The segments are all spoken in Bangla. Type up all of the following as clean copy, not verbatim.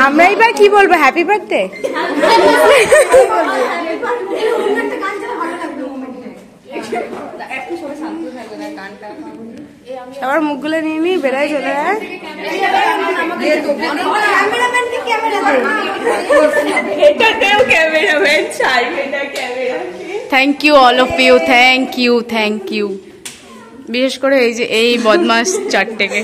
আমরা এবার কি বলবো? Happy birthday. সবার মুখগুলো নিয়ে নিয়ে বেড়াই চলে যায়। Thank you all of you, thank you, thank you. বিশেষ করে এই যে এই বদমাস চারটেকে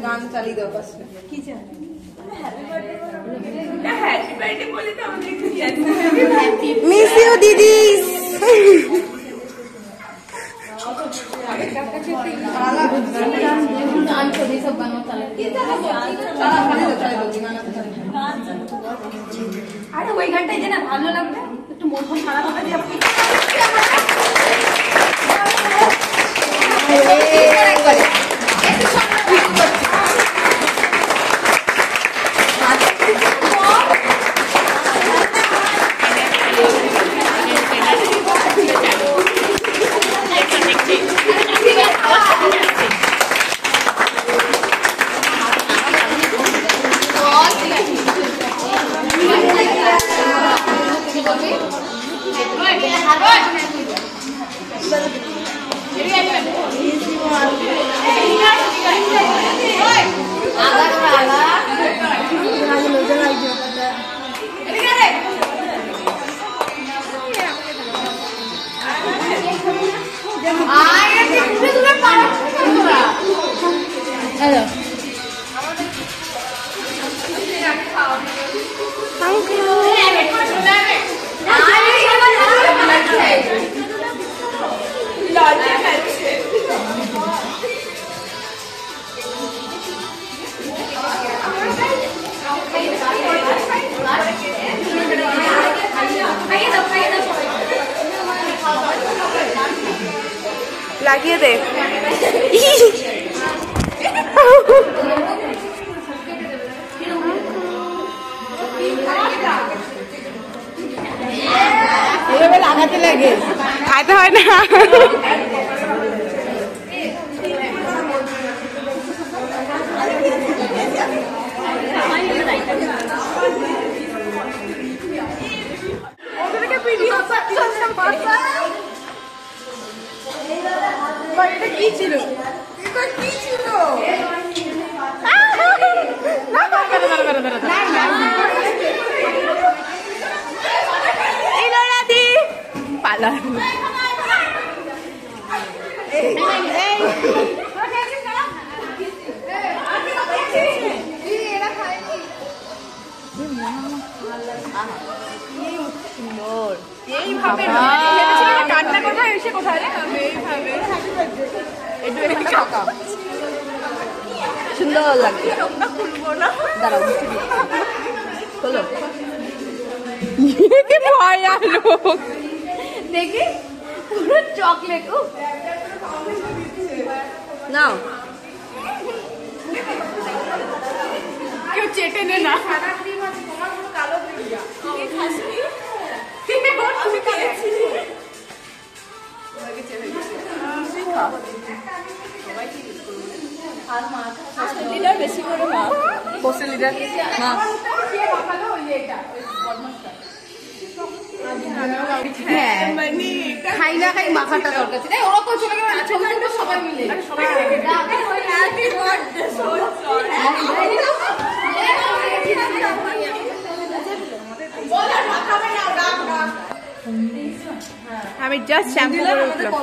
গান চালিয়ে দাও। মিস ইউ দিদি। আরে ওই গানটাই যে না ভালো লাগবে একটু মন সারা কথা দিয়ে আপনি লাগিয়ে দে। এভাবে লাগাতে লাগে, খাইতে হয় না। এটা কি ছিল? এটা কি ছিল? পালা কান্না কোথায় এসে কোথায় সুন্দর লাগছে। খুলবো না, দাঁড়াও খোলো। দেখি পুরো চকলেট নাও, কেউ চেটে নে না। লিটার বেশি করে মা, 4 লিটার মা খাই না খাই মাখাটা দরকার ছিল। ওরকম চলে গেল সবাই মিলে আমি জাস্ট শ্যাম্পু করে উঠলাম।